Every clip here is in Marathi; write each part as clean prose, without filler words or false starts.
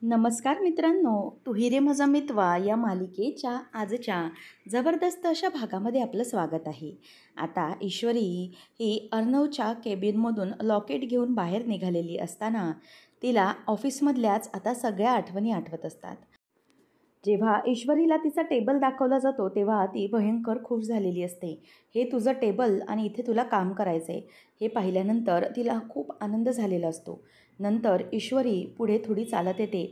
नमस्कार मित्रांनो, तू ही रे माझा मितवा या मालिकेच्या आजच्या जबरदस्त अशा भागामध्ये आपलं स्वागत आहे. आता ईश्वरी ही अर्णवच्या केबिनमधून लॉकेट घेऊन बाहेर निघालेली असताना तिला ऑफिसमधल्याच आता सगळ्या आठवणी आठवत असतात. जेव्हा ईश्वरीला तिचा टेबल दाखवला जातो तेव्हा ती भयंकर खुश झालेली असते. हे तुझं टेबल आणि इथे तुला काम करायचं आहे हे पाहिल्यानंतर तिला खूप आनंद झालेला असतो. नंतर ईश्वरी पुढे थोडी चालत येते.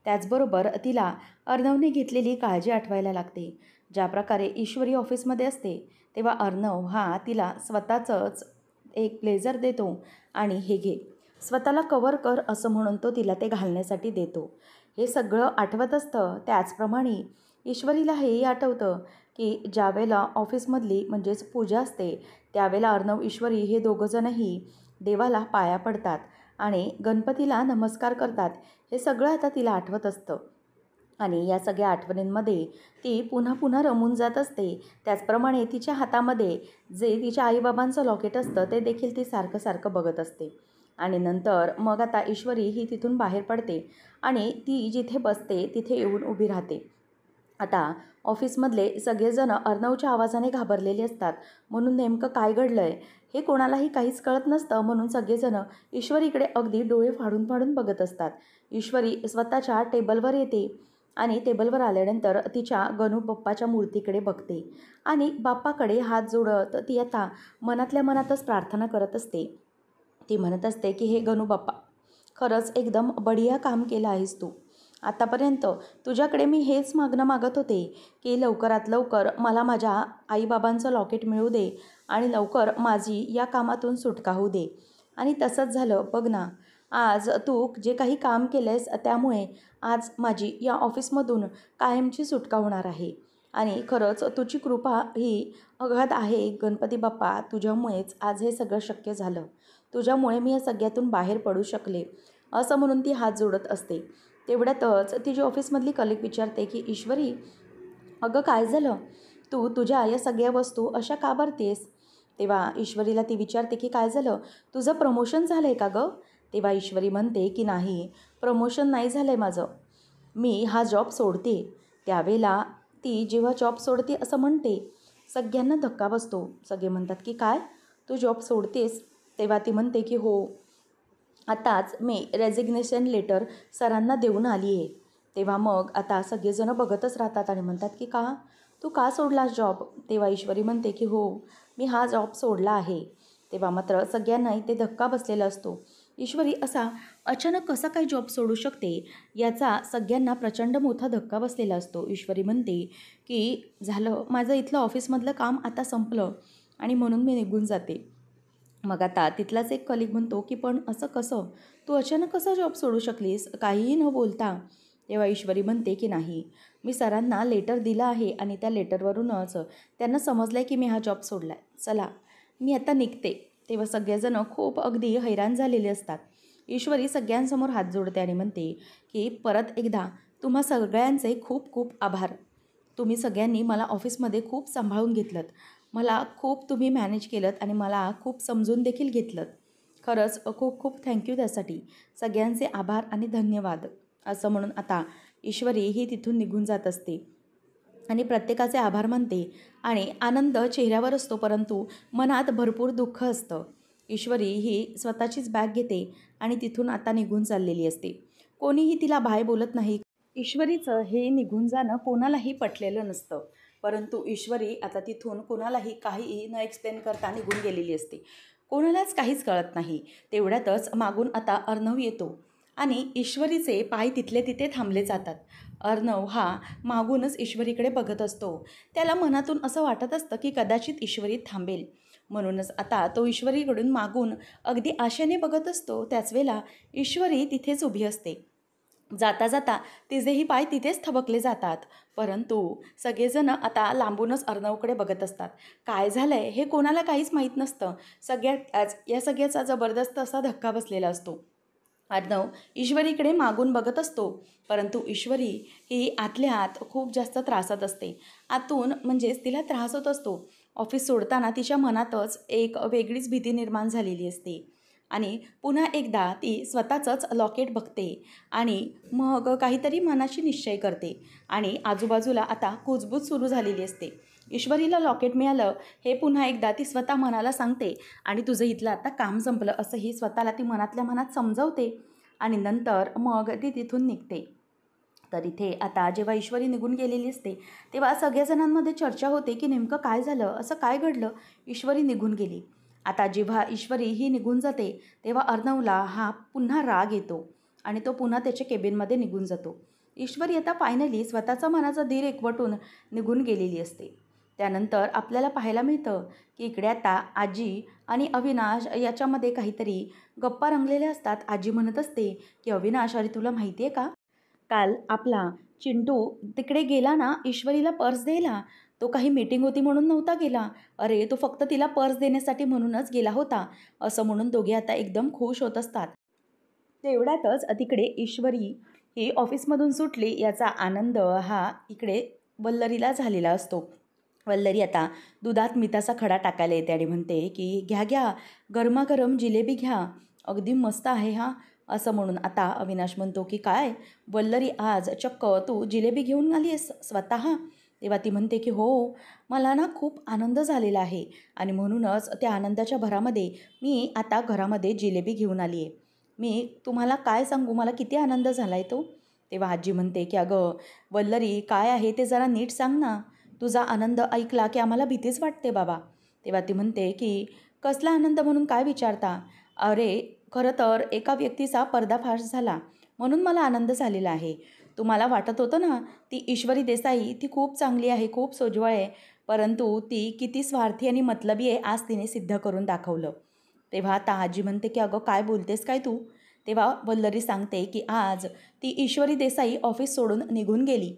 त्याचबरोबर तिला अर्णवने घेतलेली काळजी आठवायला लागते. ज्या प्रकारे ईश्वरी ऑफिसमध्ये असते तेव्हा अर्णव हा तिला स्वतःचंच एक ब्लेझर देतो आणि हे घे, स्वतःला कव्हर कर असं म्हणून तो तिला ते घालण्यासाठी देतो. हे सगळं आठवत असतं. त्याचप्रमाणे ईश्वरीला हेही आठवतं की ज्यावेळेला ऑफिसमधली म्हणजेच पूजा असते त्यावेळेला अर्णव ईश्वरी हे दोघंजणंही देवाला पाया पडतात आणि गणपतीला नमस्कार करतात. हे सगळं आता तिला आठवत असतं आणि या सगळ्या आठवणींमध्ये ती पुन्हा पुन्हा रमून जात असते. त्याचप्रमाणे तिच्या हातामध्ये जे तिच्या आईबाबांचं लॉकेट असतं ते देखील ती सारखं सारखं बघत असते. आणि नंतर मग आता ईश्वरी ही तिथून बाहेर पडते आणि ती जिथे बसते तिथे येऊन उभी राहते. आता ऑफिसमधले सगळेजण अर्णवच्या आवाजाने घाबरलेले असतात. म्हणून नेमकं काय घडलं आहे हे कोणालाही काहीच कळत नसतं. म्हणून सगळेजण ईश्वरीकडे अगदी डोळे फाडून फाडून बघत असतात. ईश्वरी स्वतःच्या टेबलवर येते आणि टेबलवर आल्यानंतर तिच्या गणू बाप्पाच्या मूर्तीकडे बघते आणि बाप्पाकडे हात जोडत ती आता मनातल्या मनातच प्रार्थना करत असते. ती म्हणत असते की हे गणू बाप्पा, खरंच एकदम बढिया काम केलं आहेस तू. आतापर्यंत तुझ्याकडे मी हेच मागणं मागत होते की लवकरात लवकर मला माझ्या आईबाबांचं लॉकेट मिळू दे आणि लवकर माझी या कामातून सुटका होऊ दे. आणि तसंच झालं बघ ना. आज तू जे काही काम केलं आहेस त्यामुळे आज माझी या ऑफिसमधून कायमची सुटका होणार आहे. आणि खरंच तुझी कृपा ही अगाध आहे गणपती बाप्पा. तुझ्यामुळेच आज हे सगळं शक्य झालं. तुझ्यामुळे मी या सगळ्यातून बाहेर पडू शकले असं म्हणून ती हात जोडत असते. तेवढ्यातच तिची ऑफिसमधली कलिग विचारते की ईश्वरी, अगं काय झालं, तू तुझ्या या सगळ्या वस्तू अशा का भरतेस? तेव्हा ईश्वरीला ती विचारते की काय झालं, तुझं प्रमोशन झालं आहे का गं? तेव्हा ईश्वरी म्हणते की नाही, प्रमोशन नाही झालं आहे माझं, मी हा जॉब सोडते. त्यावेळेला ती जेव्हा जॉब सोडते असं म्हणते सगळ्यांना धक्का बसतो. सगळे म्हणतात की काय, तू जॉब सोडतेस? तेव्हा ती म्हणते की हो, आताच मी रेजिग्नेशन लेटर सरांना देऊन आली आहे. तेव्हा मग आता सगळेजणं बघतच राहतात आणि म्हणतात की का, तू का सोडलास जॉब? तेव्हा ईश्वरी म्हणते की हो, मी हा जॉब सोडला आहे. तेव्हा मात्र सगळ्यांनाही ते धक्का बसलेला असतो. ईश्वरी असा अचानक कसा काय जॉब सोडू शकते याचा सगळ्यांना प्रचंड मोठा धक्का बसलेला असतो. ईश्वरी म्हणते की झालं, माझं इथलं ऑफिसमधलं काम आता संपलं आणि म्हणून मी निघून जाते. मग आता तिथलाच एक कलिग म्हणतो की पण असं कसं, तू अचानक कसं जॉब सोडू शकलीस काहीही न बोलता? तेव्हा ईश्वरी म्हणते की नाही, मी सरांना लेटर दिलं आहे आणि त्या लेटरवरूनच त्यांना समजलं आहे की मी हा जॉब सोडला आहे. चला, मी आता निघते. तेव्हा सगळेजणं खूप अगदी हैराण झालेले असतात. ईश्वरी सगळ्यांसमोर हात जोडते आणि म्हणते की परत एकदा तुम्हा सगळ्यांचे खूप खूप आभार. तुम्ही सगळ्यांनी मला ऑफिसमध्ये खूप सांभाळून घेतलंत. मला खूप तुम्ही मॅनेज केलंत आणि मला खूप समजून देखील घेतलंत. खरंच खूप खूप थँक्यू त्यासाठी. सगळ्यांचे आभार आणि धन्यवाद. असं म्हणून आता ईश्वरी ही तिथून निघून जात असते आणि प्रत्येकाचे आभार मानते आणि आनंद चेहऱ्यावर असतो परंतु मनात भरपूर दुःख असतं. ईश्वरी ही स्वतःचीच बॅग घेते आणि तिथून आता निघून चाललेली असते. कोणीही तिला बाय बोलत नाही. ईश्वरीचं हे निघून जाणं कोणालाही पटलेलं नसतं. परंतु ईश्वरी आता तिथून कोणालाही काहीही न एक्सप्लेन करता निघून गेलेली असते. कोणालाच काहीच कळत नाही. तेवढ्यातच मागून आता अर्णव येतो आणि ईश्वरीचे पाय तिथले तिथे थांबले जातात. अर्णव हा मागूनच ईश्वरीकडे बघत असतो. त्याला मनातून असं वाटत असतं की कदाचित ईश्वरी थांबेल. म्हणूनच आता तो ईश्वरीकडून मागून अगदी आशेने बघत असतो. त्याच वेळेला ईश्वरी तिथेच उभी असते. जाता जाता तिचेही पाय तिथेच थबकले जातात. परंतु सगळेजण आता लांबूनच अर्णवकडे बघत असतात. काय झालं आहे हे कोणाला काहीच माहीत नसतं. या सगळ्याचा जबरदस्त असा धक्का बसलेला असतो. अर्णव ईश्वरीकडे मागून बघत असतो परंतु ईश्वरी ही आतल्या आत खूप जास्त त्रासात असते. आतून म्हणजेच तिला त्रास होत असतो. ऑफिस सोडताना तिच्या मनातच एक वेगळीच भीती निर्माण झालेली असते आणि पुन्हा एकदा ती स्वतःचंच लॉकेट बघते आणि मग काहीतरी मनाशी निश्चय करते आणि आजूबाजूला आता कुजबूज सुरू झालेली असते. ईश्वरीला लॉकेट मिळालं हे पुन्हा एकदा ती स्वतः मनाला सांगते आणि तुझं इथलं आता काम संपलं असंही स्वतःला ती मनातल्या मनात समजवते आणि नंतर मग ती तिथून निघते. तर इथे आता जेव्हा ईश्वरी निघून गेलेली असते तेव्हा सगळ्या जणांमध्ये चर्चा होते की नेमकं काय झालं, असं काय घडलं, ईश्वरी निघून गेली. आता जेव्हा ईश्वरी ही निघून जाते तेव्हा अर्णवला हा पुन्हा राग येतो आणि तो पुन्हा त्याच्या केबिनमध्ये निघून जातो. ईश्वरी आता फायनली स्वतःचा मनाचा धीर एकवटून निघून गेलेली असते. त्यानंतर आपल्याला पाहायला मिळतं की इकडे आता आजी आणि अविनाश याच्यामध्ये काहीतरी गप्पा रंगलेल्या असतात. आजी म्हणत असते की अविनाश, अरे तुला माहिती आहे का, काल आपला चिंटू तिकडे गेला ना ईश्वरीला पर्स द्यायला, तो काही मीटिंग होती म्हणून नव्हता गेला. अरे तो फक्त तिला पर्स देण्यासाठी म्हणूनच गेला होता, असं म्हणून दोघे आता एकदम खुश होत असतात. तेवढ्यातच तिकडे ईश्वरी ही ऑफिसमधून सुटली याचा आनंद हा इकडे वल्लरीला झालेला असतो. वल्लरी आता दुधात मिठाचा खडा टाकायला येते आणि म्हणते की घ्या घ्या, गरमागरम जिलेबी घ्या, अगदी मस्त आहे हा, असं म्हणून आता अविनाश म्हणतो की काय वल्लरी, आज चक्क तू जिलेबी घेऊन आली आहेस स्वतः? तेव्हा ती म्हणते की हो, मला ना खूप आनंद झालेला आहे आणि म्हणूनच त्या आनंदाच्या भरामध्ये मी आता घरामध्ये जिलेबी घेऊन आली आहे. मी तुम्हाला काय सांगू, मला किती आनंद झाला आहे तो. तेव्हा आजी म्हणते की अगं वल्लरी, काय आहे ते जरा नीट सांग ना, तुझा आनंद ऐकला की आम्हाला भीतीच वाटते बाबा. तेव्हा ती म्हणते की कसला आनंद म्हणून काय विचारता? अरे खरं तर एका व्यक्तीचा पर्दाफाश झाला म्हणून मला आनंद झालेला आहे. तुम्हाला वाटत होतं ना ती ईश्वरी देसाई ती खूप चांगली आहे, खूप सोज्वळ आहे, परंतु ती किती स्वार्थी आणि मतलबी आहे आज तिने सिद्ध करून दाखवलं. तेव्हा आता आजी म्हणते की अगं काय बोलतेस काय तू? तेव्हा वल्लरी सांगते की आज ती ईश्वरी देसाई ऑफिस सोडून निघून गेली.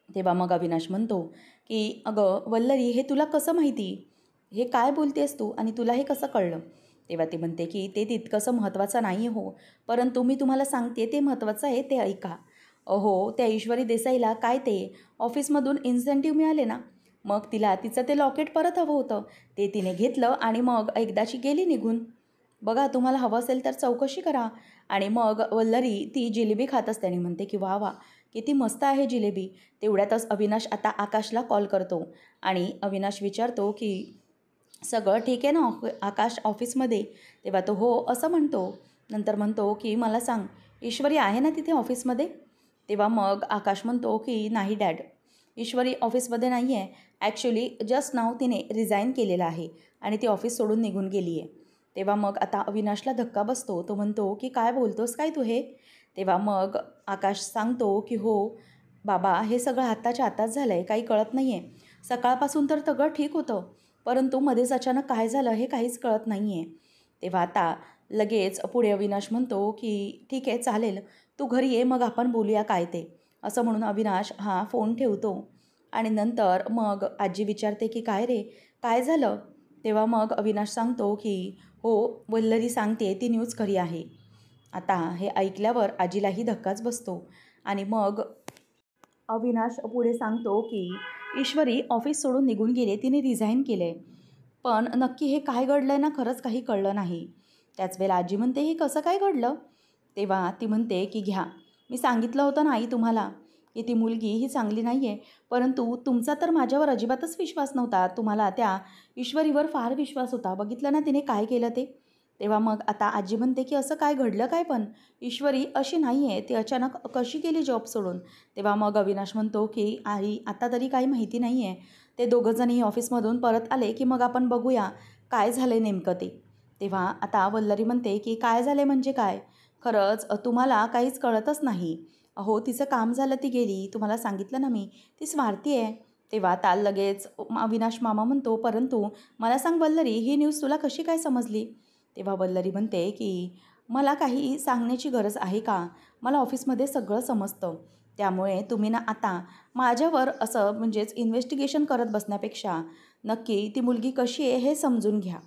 तेव्हा मग अविनाश म्हणतो की अगं वल्लरी, हे तुला कसं माहिती? हे काय बोलतेस तू आणि तुला हे कसं कळलं? तेव्हा ती म्हणते की ते तितकंसं महत्त्वाचं नाही हो, परंतु मी तुम्हाला सांगते ते महत्त्वाचं आहे, ते ऐका. अहो त्या ईश्वरी देसाईला काय ते ऑफिसमधून इन्सेंटिव्ह मिळाले ना, मग तिला तिचं ते लॉकेट परत हवं होतं, ते तिने घेतलं आणि मग एकदाची गेली निघून. बघा तुम्हाला हवं असेल तर चौकशी करा. आणि मग वल्लरी ती जिलेबी खात असते आणि म्हणते की वा वा, किती मस्त आहे जिलेबी. तेवढ्यातच अविनाश आता आकाशला कॉल करतो आणि अविनाश विचारतो की सगळं ठीक आहे ना आकाश ऑफिसमध्ये? तेव्हा तो हो असं म्हणतो. नंतर म्हणतो की मला सांग, ईश्वरी आहे ना तिथे ऑफिसमध्ये? तेव्हा मग आकाश म्हणतो की नाही डॅड, ईश्वरी ऑफिसमध्ये नाही आहे. ॲक्च्युली जस्ट नाव तिने रिझाईन केलेलं आहे आणि ती ऑफिस सोडून निघून गेली आहे. तेव्हा मग आता अविनाशला धक्का बसतो. तो म्हणतो की काय बोलतोस काय तू हे? तेव्हा मग आकाश सांगतो की हो बाबा, हे सगळं आत्ताच्या आताच झालं आहे, काही कळत नाही आहे. सकाळपासून तर सगळं ठीक होतं, परंतु मध्येच अचानक काय झालं हे काहीच कळत नाही आहे. तेव्हा आता लगेच पुढे अविनाश म्हणतो की ठीक आहे चालेल, तू घरी ये, मग आपण बोलूया काय ते, असं म्हणून अविनाश हा फोन ठेवतो. आणि नंतर मग आजी विचारते की काय रे, काय झालं? तेव्हा मग अविनाश सांगतो की हो वल्लरी सांगते ती न्यूज खरी आहे. आता हे ऐकल्यावर आजीलाही धक्काच बसतो आणि मग अविनाश पुढे सांगतो की ईश्वरी ऑफिस सोडून निघून गेले, तिने रिझाईन केले, पण नक्की हे काय घडलं आहे ना खरंच काही कळलं नाही. त्याच वेळेला आजी म्हणते हे कसं काय घडलं? तेव्हा ती म्हणते की घ्या, मी सांगितलं होतं ना आई तुम्हाला की ती मुलगी ही चांगली नाही आहे, परंतु तुमचा तर माझ्यावर अजिबातच विश्वास नव्हता. तुम्हाला त्या ईश्वरीवर फार विश्वास होता. बघितलं ना तिने काय केलं ते. तेव्हा मग आता आजी म्हणते की असं काय घडलं काय, पण ईश्वरी अशी नाही आहे, ती अचानक कशी गेली जॉब सोडून? तेव्हा मग अविनाश म्हणतो की आई आता तरी काही माहिती नाही आहे, ते दोघंजणही ऑफिसमधून परत आले की मग आपण बघूया काय झालं आहे नेमकं ते. तेव्हा आता वल्लरी म्हणते की काय झालं म्हणजे काय, खरंच तुम्हाला काहीच कळतच नाही. अहो तिचं काम झालं ती गेली, तुम्हाला सांगितलं ना मी, ती स्वार्थी आहे. तेव्हा आता लगेच अविनाश मामा म्हणतो परंतु मला सांग वल्लरी, ही न्यूज तुला कशी काय समजली? तेव्हा वल्लरी म्हणते की मला काही सांगण्याची गरज आहे का, मला ऑफिसमध्ये सगळं समजतं, त्यामुळे तुम्ही ना आता माझ्यावर असं म्हणजेच इन्व्हेस्टिगेशन करत बसण्यापेक्षा नक्की ती मुलगी कशी आहे हे समजून घ्या.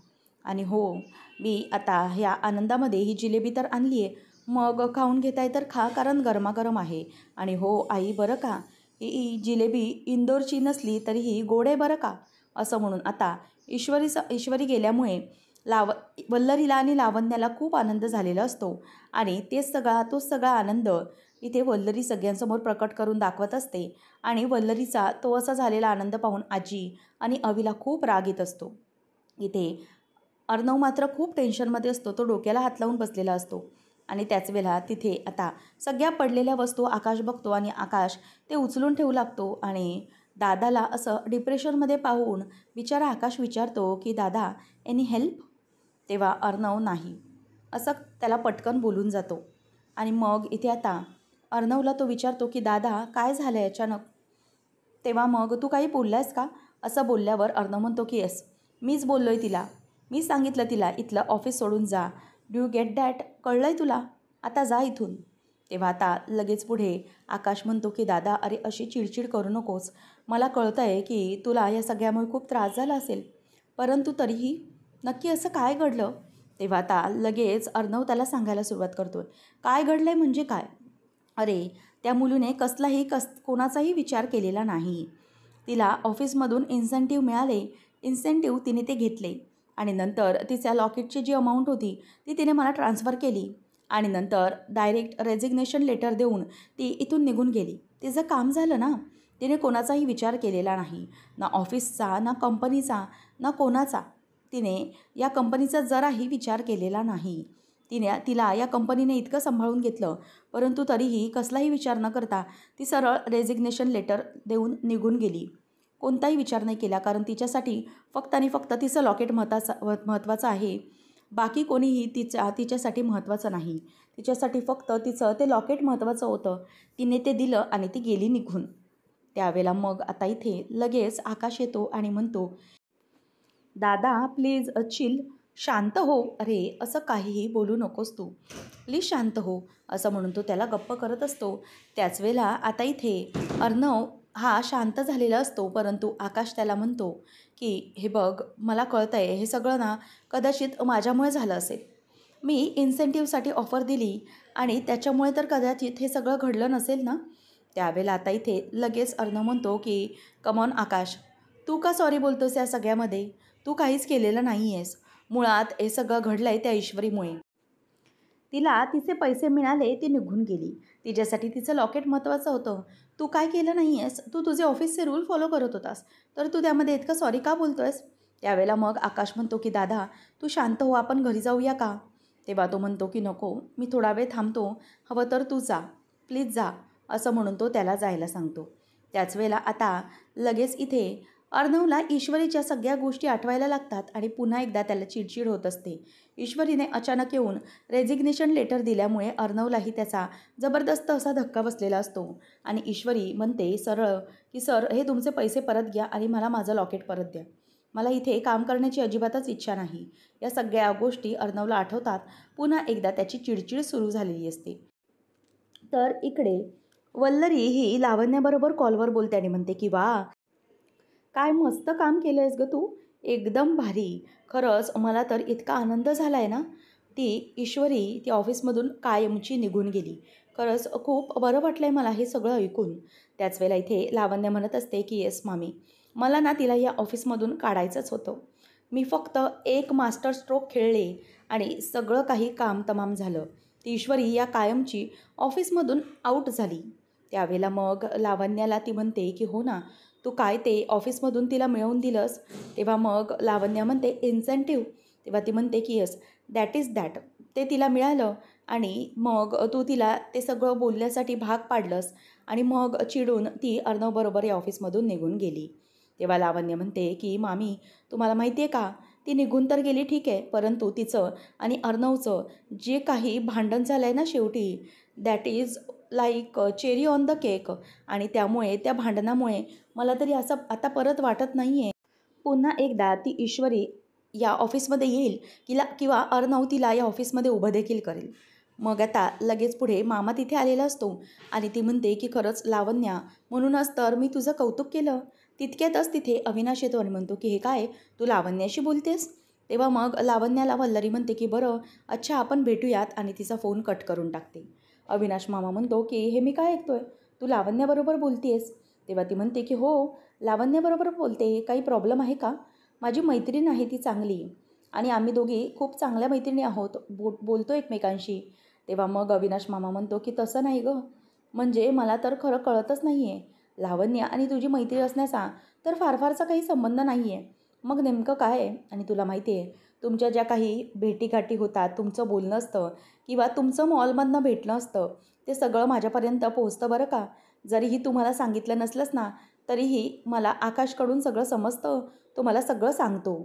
आणि हो, मी आता ह्या आनंदामध्ये ही जिलेबी तर आणली आहे, मग खाऊन घेताय तर खा, कारण गरमागरम आहे. आणि हो आई बरं का, ही जिलेबी इंदोरची नसली तरीही गोड आहे बरं का, असं म्हणून आता ईश्वरी गेल्यामुळे वल्लरीला आणि लावण्याला खूप आनंद झालेला असतो आणि तोच सगळा आनंद इथे वल्लरी सगळ्यांसमोर प्रकट करून दाखवत असते आणि वल्लरीचा तो असा झालेला आनंद पाहून आजी आणि अवीला खूप राग येत असतो. इथे अर्णव मात्र खूप टेन्शनमध्ये असतो. तो डोक्याला हात लावून बसलेला असतो आणि त्याच वेळेला तिथे आता सगळ्या पडलेल्या वस्तू आकाश बघतो आणि आकाश ते उचलून ठेवू लागतो आणि दादाला असं डिप्रेशनमध्ये पाहून बिचारा आकाश विचारतो की दादा एनी हेल्प. तेव्हा अर्णव नाही असं त्याला पटकन बोलून जातो आणि मग इथे आता अर्णवला तो विचारतो की दादा काय झालं आहे अचानक. तेव्हा मग तू काही बोललायस का असं बोलल्यावर अर्णव म्हणतो की येस मीच बोललो आहे तिला. मी सांगितलं तिला इथलं ऑफिस सोडून जा. Do you get that. कळलं आहे तुला. आता जा इथून. तेव्हा आता लगेच पुढे आकाश म्हणतो की दादा अरे अशी चिडचिड करू नकोस. मला कळतं आहे की तुला या सगळ्यामुळे खूप त्रास झाला असेल, परंतु तरीही नक्की असं काय घडलं. तेव्हा आता लगेच अर्णव त्याला सांगायला सुरुवात करतो. काय घडलं आहे म्हणजे काय. अरे त्या मुलीने कोणाचाही विचार केलेला नाही. तिला ऑफिसमधून इन्सेंटिव्ह मिळाले. इन्सेंटिव्ह तिने ते घेतले आणि नंतर तिच्या लॉकेटची जी अमाऊंट होती ती तिने मला ट्रान्सफर केली आणि नंतर डायरेक्ट रेजिग्नेशन लेटर देऊन ती इथून निघून गेली. तिचं काम झालं ना. तिने कोणाचाही विचार केलेला नाही, ना ऑफिसचा, ना कंपनीचा, ना कोणाचा. तिने या कंपनीचा जराही विचार केलेला नाही. तिला या कंपनीने इतकं सांभाळून घेतलं, परंतु तरीही कसलाही विचार न करता ती सरळ रेजिग्नेशन लेटर देऊन निघून गेली. कोणताही विचार नाही केला, कारण तिच्यासाठी फक्त आणि फक्त तिचं लॉकेट महत्त्वाचं आहे. बाकी कोणीही तिच्यासाठी महत्त्वाचं नाही. तिच्यासाठी फक्त तिचं ते लॉकेट महत्त्वाचं होतं. तिने ते दिलं आणि ती गेली निघून. त्यावेळेला मग आता इथे लगेच आकाश येतो आणि म्हणतो दादा प्लीज चिल. शांत हो. अरे असं काहीही बोलू नकोस तू. प्लीज शांत हो असं म्हणून तो त्याला गप्प करत असतो. त्याच वेळेला आता इथे अर्णव हा शांत झालेला असतो, परंतु आकाश त्याला म्हणतो की हे बघ मला कळतं आहे हे सगळं ना कदाचित माझ्यामुळे झालं असेल. मी इन्सेंटिव्हसाठी ऑफर दिली आणि त्याच्यामुळे तर कदाचित हे सगळं घडलं नसेल ना. त्यावेळेला आता इथे लगेच अर्णव म्हणतो की कमॉन आकाश, तू का सॉरी बोलतोस या सगळ्यामध्ये. तू काहीच केलेलं नाही आहेस. मुळात हे सगळं घडलं आहे त्या ईश्वरीमुळे. तिला तिचे पैसे मिळाले, ती निघून गेली. तिच्यासाठी तिचं लॉकेट महत्त्वाचं होतं. तू काय केलं नाही आहेस. तू तुझे ऑफिसचे रूल फॉलो करत होतास, तर तू त्यामध्ये इतकं सॉरी का बोलतो आहेस. त्यावेळेला मग आकाश म्हणतो की दादा तू शांत हो, आपण घरी जाऊया का. तेव्हा तो म्हणतो की नको, मी थोडा वेळ थांबतो, हवं तर तू जा, प्लीज जा असं म्हणून तो त्याला जायला सांगतो. त्याच वेळेला आता लगेच इथे अर्णवला ईश्वरीच्या सगळ्या गोष्टी आठवायला लागतात आणि पुन्हा एकदा त्याला चिडचिड होत असते. ईश्वरीने अचानक येऊन रेजिग्नेशन लेटर दिल्यामुळे अर्णवलाही त्याचा जबरदस्त असा धक्का बसलेला असतो आणि ईश्वरी म्हणते सरळ की सर हे तुमचे पैसे परत घ्या आणि मला माझं लॉकेट परत द्या. मला इथे काम करण्याची अजिबातच इच्छा नाही. या सगळ्या गोष्टी अर्णवला आठवतात. पुन्हा एकदा त्याची चिडचिड सुरू झालेली असते. तर इकडे वल्लरी ही लावण्याबरोबर कॉलवर बोलते आणि म्हणते की वा काय मस्त काम केलं आहेस गं तू. एकदम भारी. खरंच मला तर इतका आनंद झाला आहे ना. ती ईश्वरी ती ऑफिसमधून कायमची निघून गेली. खरंच खूप बरं वाटलं आहे मला हे सगळं ऐकून. त्याच वेळेला इथे लावण्य म्हणत असते की येस मामी, मला ना तिला या ऑफिसमधून काढायचंच होतं. मी फक्त एक मास्टर स्ट्रोक खेळले आणि सगळं काही काम तमाम झालं. ती ईश्वरी या कायमची ऑफिसमधून आऊट झाली. त्यावेळेला मग लावण्याला ती म्हणते की हो ना, तू काय ते ऑफिसमधून तिला मिळवून दिलंस. तेव्हा मग लावण्य म्हणते इन्सेंटिव्ह. तेव्हा ती म्हणते की येस दॅट इज दॅट. ते तिला मिळालं आणि मग तू तिला ते सगळं बोलण्यासाठी भाग पाडलंस आणि मग चिडून ती अर्णवबरोबर या ऑफिसमधून निघून गेली. तेव्हा लावण्य म्हणते की मामी तुम्हाला माहिती आहे का, ती निघून तर गेली ठीक आहे, परंतु तिचं आणि अर्णवचं जे काही भांडण झालं आहे ना शेवटी, that is like cherry on the cake. आणि त्यामुळे त्या भांडणामुळे मला तरी असं आता परत वाटत नाही आहे पुन्हा एकदा ती ईश्वरी या ऑफिसमध्ये येईल किंवा अर्णव तिला या ऑफिसमध्ये उभं देखील करेल. मग आता लगेच पुढे मामा तिथे आलेला असतो आणि ती म्हणते की खरंच लावण्या, म्हणूनच तर मी तुझं कौतुक केलं. तितक्यातच तिथे अविनाश येतो आणि म्हणतो की हे काय, तू लावण्याशी बोलतेस. तेव्हा मग लावण्याला वल्लरी म्हणते की बरं अच्छा आपण भेटूयात आणि तिचा फोन कट करून टाकते. अविनाश मामा म्हणतो की हे मी काय ऐकतोय, तू लावण्याबरोबर बोलतेस. तेव्हा ती म्हणते की हो लावण्याबरोबर बोलते, काही प्रॉब्लेम आहे का. माझी मैत्रीण आहे ती चांगली आणि आम्ही दोघी खूप चांगल्या मैत्रिणी आहोत, बोलतो एकमेकांशी. तेव्हा मग अविनाश मामा म्हणतो की तसं नाही गं, म्हणजे मला तर खरं कळतच नाही आहे. लावण्य आणि तुझी मैत्री असण्याचा तर फारसा काही संबंध नाही आहे. मग नेमकं काय आहे? आणि तुला माहिती आहे, तुमच्या ज्या काही भेटीगाठी होतात, तुमचं बोलणं असतं किंवा तुमचं मॉलमधनं भेटणं असतं, ते सगळं माझ्यापर्यंत पोहोचतं बरं का. जरीही तू मला सांगितलं नसलंस ना, तरीही मला आकाशकडून सगळं समजतं. तो मला सगळं सांगतो.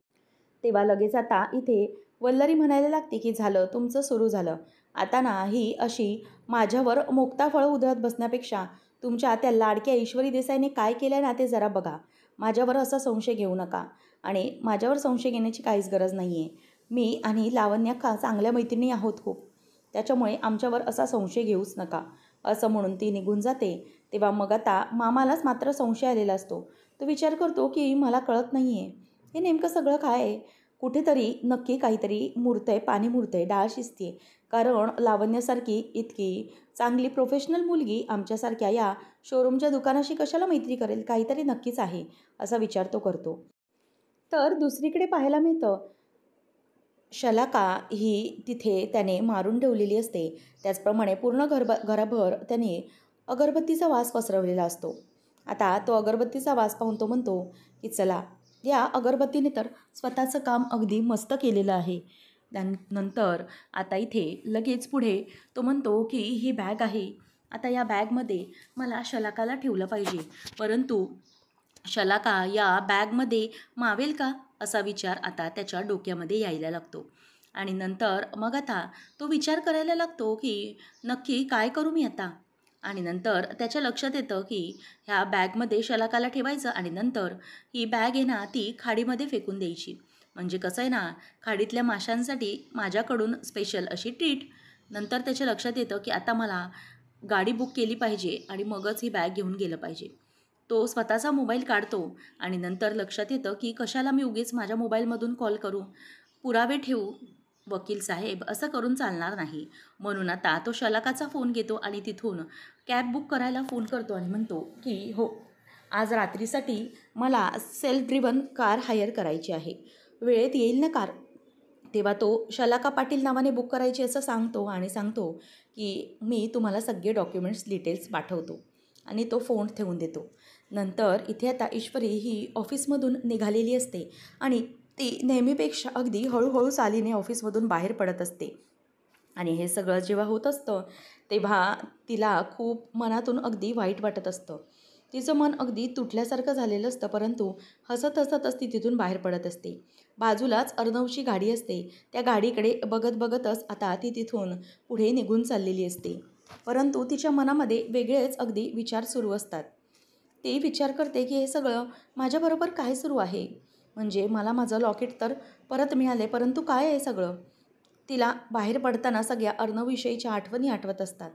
तेव्हा लगेच आता इथे वल्लरी म्हणायला लागते की झालं तुमचं सुरू झालं. आता ना ही अशी माझ्यावर मोक्ताफळं उधळत बसण्यापेक्षा तुमच्या त्या लाडक्या ईश्वरी देसाईने काय केलं ना ते जरा बघा. माझ्यावर असा संशय घेऊ नका आणि माझ्यावर संशय घेण्याची काहीच गरज नाही आहे. मी आणि लावण्या चांगल्या मैत्रिणी आहोत खूप. त्याच्यामुळे आमच्यावर असा संशय घेऊच नका, असं म्हणून ती निघून जाते. तेव्हा मग आता मामालाच मात्र संशय आलेला असतो. तो विचार करतो की मला कळत नाही आहे, हे नेमकं सगळं काय आहे? कुठेतरी नक्की काहीतरी मुरतंय, पाणी मुरतंय, डाळ शिजते. कारण लावण्यासारखी इतकी चांगली प्रोफेशनल मुलगी आमच्यासारख्या या शोरूमच्या दुकानाशी कशाला मैत्री करेल? काहीतरी नक्कीच आहे, असा विचार तो करतो. तर दुसरीकडे पाहायला मिळतं, शलाका ही तिथे त्याने मारून ठेवलेली असते. त्याचप्रमाणे पूर्ण घराभर त्याने अगरबत्तीचा वास पसरवलेला असतो. आता तो अगरबत्तीचा वास पाहून तो म्हणतो की चला, या अगरबत्तीने तर स्वतःचं काम अगदी मस्त केलेलं आहे. त्यानंतर आता इथे लगेच पुढे तो म्हणतो की ही बॅग आहे. आता या बॅगमध्ये मला शलाकाला ठेवलं पाहिजे. परंतु शलाका या बॅगमध्ये मावेल का? असा विचार आता त्याच्या डोक्यामध्ये यायला लागतो. आणि नंतर मग आता तो विचार करायला लागतो की नक्की काय करू मी आता? आणि नंतर त्याच्या लक्षात येतं की ह्या बॅगमध्ये शलाकाला ठेवायचं आणि नंतर ही बॅग आहे ना ती खाडीमध्ये फेकून द्यायची. म्हणजे कसं आहे ना, खाडीतल्या माशांसाठी माझ्याकडून स्पेशल अशी ट्रीट. नंतर त्याच्या लक्षात येतं की आता मला गाडी बुक केली पाहिजे आणि मगच ही बॅग घेऊन गेलं पाहिजे. तो स्वतःचा मोबाईल काढतो आणि नंतर लक्षात येतं की कशाला मी उगीच माझ्या मोबाईलमधून कॉल करू, पुरावे ठेवू, वकील साहेब असं करून चालणार नाही. म्हणून आता तो शलाकाचा फोन घेतो आणि तिथून कॅब बुक करायला फोन करतो आणि म्हणतो की हो, आज रात्रीसाठी मला सेल्फ ड्रिव्हन कार हायर करायची आहे, वेळेत येईल ना कार? तेव्हा तो शलाका पाटील नावाने बुक करायची असं सांगतो आणि सांगतो की मी तुम्हाला सगळे डॉक्युमेंट्स डिटेल्स पाठवतो आणि तो फोन ठेवून देतो. नंतर इथे आता ईश्वरी ही ऑफिसमधून निघालेली असते आणि ती नेहमीपेक्षा अगदी हळूहळू चालीने ऑफिसमधून बाहेर पडत असते. आणि हे सगळं जेव्हा होत असतं तेव्हा तिला खूप मनातून अगदी वाईट वाटत असतं. तिचं मन अगदी तुटल्यासारखं झालेलं असतं, परंतु हसत हसतच ती तिथून बाहेर पडत असते. बाजूलाच अर्णवची गाडी असते. त्या गाडीकडे बघत बघतच आता ती तिथून पुढे निघून चाललेली असते. परंतु तिच्या मनामध्ये वेगळेच अगदी विचार सुरू असतात. ती विचार करते की हे सगळं माझ्याबरोबर काय सुरू आहे? म्हणजे मला माझं लॉकेट तर परत मिळाले, परंतु काय आहे सगळं? तिला बाहेर पडताना सगळ्या अर्णवविषयीच्या आठवणी आठवत असतात.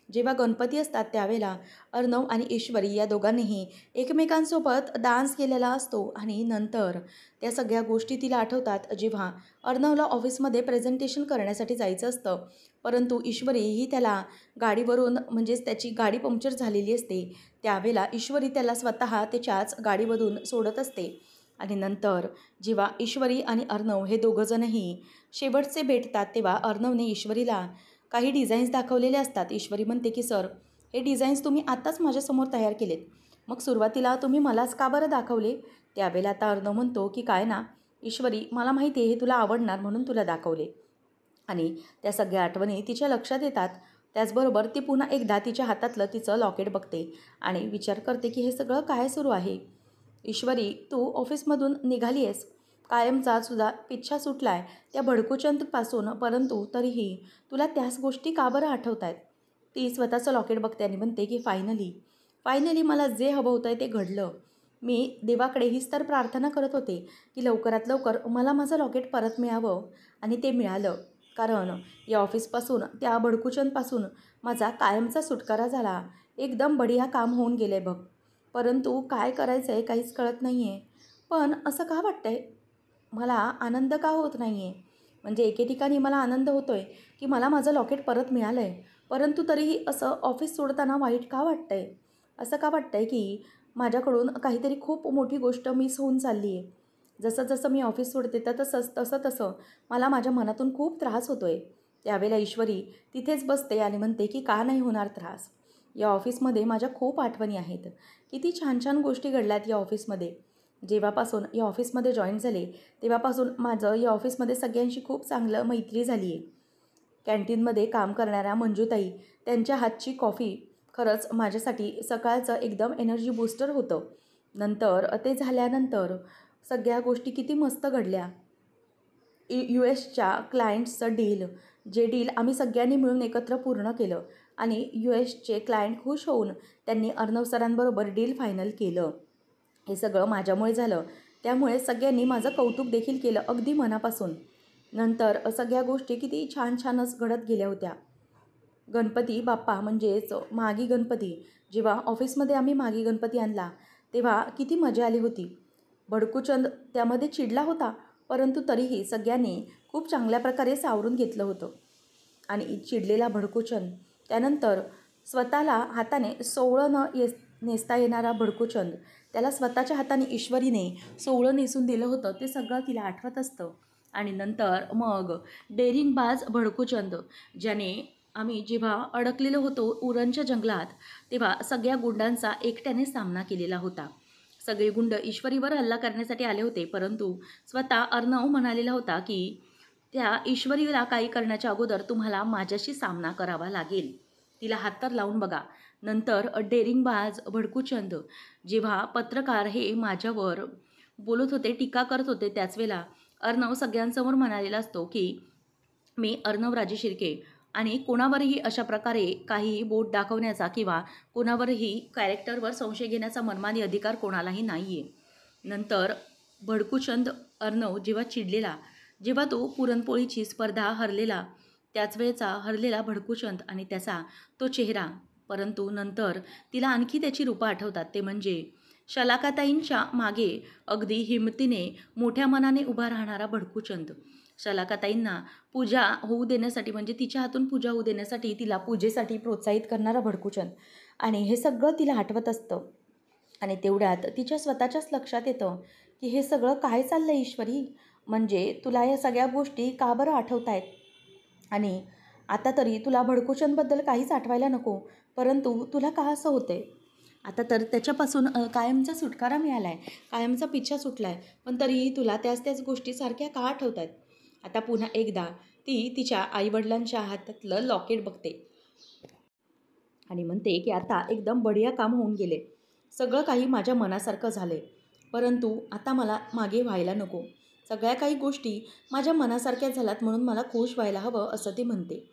जेव्हा गणपती असतात त्यावेळेला अर्णव आणि ईश्वरी या दोघांनीही एकमेकांसोबत डान्स केलेला असतो आणि नंतर त्या सगळ्या गोष्टी तिला आठवतात. जेव्हा अर्णवला ऑफिसमध्ये प्रेझेंटेशन करण्यासाठी जायचं असतं, परंतु ईश्वरी ही त्याला गाडीवरून, म्हणजेच त्याची गाडी पंक्चर झालेली असते, त्यावेळेला ईश्वरी त्याला स्वतः त्याच्याच गाडीमधून सोडत असते. आणि नंतर जेव्हा ईश्वरी आणि अर्णव हे दोघंजणही शेवटचे भेटतात तेव्हा अर्णवने ईश्वरीला काही डिझाईन्स दाखवलेले असतात. ईश्वरी म्हणते की सर, हे डिझाईन्स तुम्ही आत्ताच माझ्यासमोर तयार केलेत, मग सुरुवातीला तुम्ही मलाच का बरं दाखवले? त्यावेळेला आता अर्णव म्हणतो की काय ना ईश्वरी, मला माहिती आहे हे तुला आवडणार म्हणून तुला दाखवले. आणि त्या सगळ्या आठवणी तिच्या लक्षात येतात. त्याचबरोबर ती पुन्हा एकदा तिच्या हातातलं तिचं लॉकेट बघते आणि विचार करते की हे सगळं काय सुरू आहे? ईश्वरी, तू ऑफिसमधून निघाली आहेस, कायमचा तुझा पिच्छा सुटला आहे त्या भडकूचंदपासून, परंतु तरीही तुला त्याच गोष्टी का बरं आठवत आहेत? ती स्वतःचं लॉकेट बघते आणि म्हणते की फायनली मला जे हवं होतं आहे ते घडलं. मी देवाकडे हीच तर प्रार्थना करत होते की लवकरात लवकर मला माझं लॉकेट परत मिळावं आणि ते मिळालं. कारण या ऑफिसपासून, त्या भडकूचंदपासून माझा कायमचा सुटकारा झाला. एकदम बढिया काम होऊन गेलं आहे बघ. परंतु काय करायचं आहे काहीच कळत नाही आहे. पण असं का वाटतं आहे? मला आनंद का होत नाही आहे? म्हणजे एके ठिकाणी मला आनंद होतो आहे की मला माझं लॉकेट परत मिळालं आहे, परंतु तरीही असं ऑफिस सोडताना वाईट का वाटतं आहे? असं का वाटतं आहे की माझ्याकडून काहीतरी खूप मोठी गोष्ट मिस होऊन चालली आहे? जसं जसं मी ऑफिस सोडते तर तसं मला माझ्या मनातून खूप त्रास होतो आहे. त्यावेळेला ईश्वरी तिथेच बसते आणि म्हणते की का नाही होणार त्रास. या ऑफिसमध्ये माझ्या खूप आठवणी आहेत. किती छान छान गोष्टी घडल्यात या ऑफिसमध्ये. जेव्हापासून या ऑफिसमध्ये जॉईन झाले तेव्हापासून माझं या ऑफिसमध्ये सगळ्यांशी खूप चांगलं मैत्री झाली आहे. कॅन्टीनमध्ये काम करणाऱ्या मंजूताई, त्यांच्या हातची कॉफी खरंच माझ्यासाठी सकाळचं एकदम एनर्जी बूस्टर होतं. नंतर ते झाल्यानंतर सगळ्या गोष्टी किती मस्त घडल्या. US च्या क्लायंट्सचं जे डील आम्ही सगळ्यांनी मिळून एकत्र पूर्ण केलं आणि US चे क्लायंट खुश होऊन त्यांनी अर्णव सरांबरोबर डील फायनल केलं. हे सगळं माझ्यामुळे झालं. त्यामुळे सगळ्यांनी माझं कौतुक देखील केलं अगदी मनापासून. नंतर सगळ्या गोष्टी किती छान छानच घडत गेल्या होत्या. गणपती बाप्पा म्हणजेच मागी गणपती, जेव्हा ऑफिसमध्ये आम्ही मागी गणपती आणला तेव्हा किती मजा आली होती. भडकूचंद त्यामध्ये चिडला होता, परंतु तरीही सगळ्यांनी खूप चांगल्या प्रकारे सावरून घेतलं होतं. आणि चिडलेला भडकूचंद त्यानंतर स्वतःला हाताने सोवळं नेसता येणारा भडकूचंद, त्याला स्वतःच्या हाताने ईश्वरीने सोवळं नेसून दिलं होतं, ते सगळं तिला आठवत असतं. आणि नंतर मग डेरिंगबाज भडकूचंद, ज्याने आम्ही जेव्हा अडकलेलो होतो उरणच्या जंगलात तेव्हा सगळ्या गुंडांचा एकट्याने सामना केलेला होता. सगळे गुंड ईश्वरीवर हल्ला करण्यासाठी आले होते, परंतु स्वतः अर्णव म्हणालेला होता की त्या ईश्वरीला काही करण्याच्या अगोदर तुम्हाला माझ्याशी सामना करावा लागेल. तिला हात तर लावून बघा. नंतर डेरिंगबाज भडकूचंद, जेव्हा पत्रकार हे माझ्यावर बोलत होते, टीका करत होते, त्याच वेळेला अर्णव सगळ्यांसमोर म्हणालेला असतो की मी अर्णव राजे शिर्के आणि कोणावरही अशा प्रकारे काही बोट दाखवण्याचा किंवा कोणावरही कॅरेक्टरवर संशय घेण्याचा मनमानी अधिकार कोणालाही नाही आहे. नंतर भडकूचंद अर्णव जेव्हा चिडलेला, जेव्हा तो पुरणपोळीची स्पर्धा हरलेला, त्याच वेळेचा हरलेला भडकूचंद आणि त्याचा तो चेहरा. परंतु नंतर तिला आणखी त्याची रूपं आठवतात, ते म्हणजे शलाकाताईंच्या मागे अगदी हिमतीने मोठ्या मनाने उभा राहणारा भडकूचंद. शलाकाताईंना पूजा होऊ देण्यासाठी म्हणजे तिच्या हातून पूजा होऊ देण्यासाठी तिला पूजेसाठी प्रोत्साहित करणारा भडकूचंद. आणि हे सगळं तिला आठवत असतं. आणि तेवढ्यात तिच्या स्वतःच्याच लक्षात येतं की हे सगळं काय चाललं ईश्वरी, म्हणजे तुला या सगळ्या गोष्टी का बरं आठवत आहेत. आणि आता तरी तुला भडकूचंदबद्दल काहीच आठवायला नको, परंतु तुला का असं होतंय. आता तर त्याच्यापासून कायमचा सुटकारा मिळाला आहे, कायमचा पिच्छा सुटला आहे, पण तरीही तुला त्याच गोष्टी सारख्या का आठवत आहेत. आता पुन्हा एकदा ती तिच्या आईवडिलांच्या हातातलं लॉकेट बघते आणि म्हणते की आता एकदम बढिया काम होऊन गेले. सगळं काही माझ्या मनासारखं झालं आहे, परंतु आता मला मागे व्हायला नको. सगळ्या काही गोष्टी माझ्या मनासारख्या झाल्यात म्हणून मला खुश व्हायला हवं, असं ती म्हणते.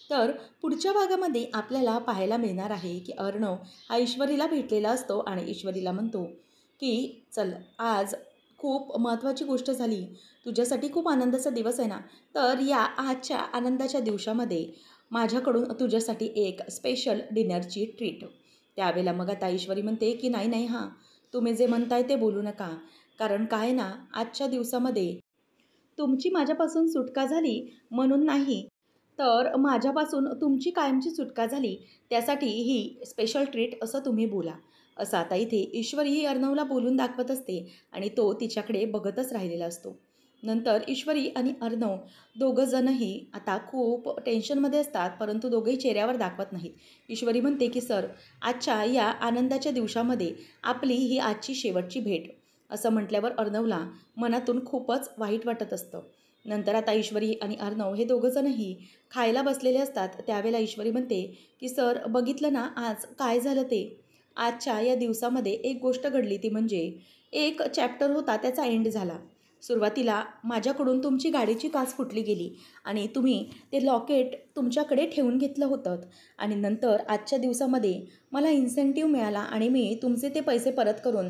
तर पुढच्या भागामध्ये आपल्याला पाहायला मिळणार आहे की अर्णव हा ईश्वरीला भेटलेला असतो आणि ईश्वरीला म्हणतो की चल, आज खूप महत्त्वाची गोष्ट झाली, तुझ्यासाठी खूप आनंदाचा दिवस आहे ना, तर या आजच्या आनंदाच्या दिवसामध्ये माझ्याकडून तुझ्यासाठी एक स्पेशल डिनरची ट्रीट. त्यावेळेला मग आता ईश्वरी म्हणते की नाही नाही, हां, तुम्ही जे म्हणताय ते बोलू नका, कारण काय ना, आजच्या दिवसामध्ये तुमची माझ्यापासून सुटका झाली म्हणून नाही, तर माझ्यापासून तुमची कायमची सुटका झाली, त्यासाठी ही स्पेशल ट्रीट असं तुम्ही बोला. असं आता इथे ईश्वरी ही अर्णवला बोलून दाखवत असते आणि तो तिच्याकडे बघतच राहिलेला असतो. नंतर ईश्वरी आणि अर्णव दोघंजणही आता खूप टेन्शनमध्ये असतात, परंतु दोघेही चेहऱ्यावर दाखवत नाहीत. ईश्वरी म्हणते की सर, आजच्या या आनंदाच्या दिवसामध्ये आपली ही आजची शेवटची भेट. असं म्हटल्यावर अर्णवला मनातून खूपच वाईट वाटत असतं. नंतर आता ईश्वरी आणि अर्णव हे दोघंजणही खायला बसलेले असतात. त्यावेळेला ईश्वरी म्हणते की सर, बघितलं ना आज काय झालं ते. आजच्या या दिवसामध्ये एक गोष्ट घडली, ती म्हणजे एक चॅप्टर होता त्याचा एंड झाला. सुरुवातीला माझ्याकडून तुमची गाडीची काच फुटली गेली आणि तुम्ही ते लॉकेट तुमच्याकडे ठेवून घेतलं होतं आणि नंतर आजच्या दिवसामध्ये मला इन्सेंटिव्ह मिळाला आणि मी तुमचे ते पैसे परत करून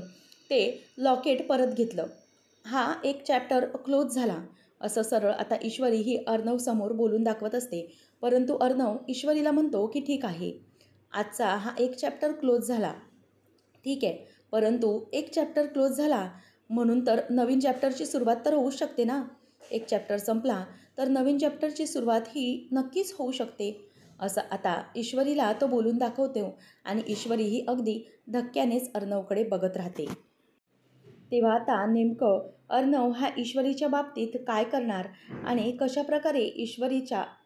ते लॉकेट परत घेतलं. हा एक चॅप्टर क्लोज झाला. असं सरळ आता ईश्वरी ही अर्णवसमोर बोलून दाखवत असते. परंतु अर्णव ईश्वरीला म्हणतो की ठीक आहे, आजचा हा एक चॅप्टर क्लोज झाला, ठीक आहे, परंतु एक चॅप्टर क्लोज झाला म्हणून तर नवीन चॅप्टरची सुरुवात तर होऊ शकते ना. एक चॅप्टर संपला तर नवीन चॅप्टरची सुरुवात ही नक्कीच होऊ शकते. असं आता ईश्वरीला तो बोलून दाखवतो आणि ईश्वरी ही अगदी धक्क्यानेच अर्णवकडे बघत राहते. तेव्हा आता नेमकं अर्णव हा ईश्वरीच्या बाबतीत काय करणार आणि कशाप्रकारे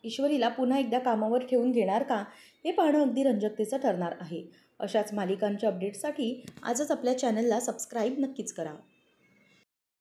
ईश्वरीला पुन्हा एकदा कामावर ठेवून घेणार का, हे पाहणं अगदी रंजकतेचं ठरणार आहे. अशाच मालिकांच्या अपडेट्ससाठी आजच आपल्या चॅनलला सबस्क्राईब नक्कीच करा.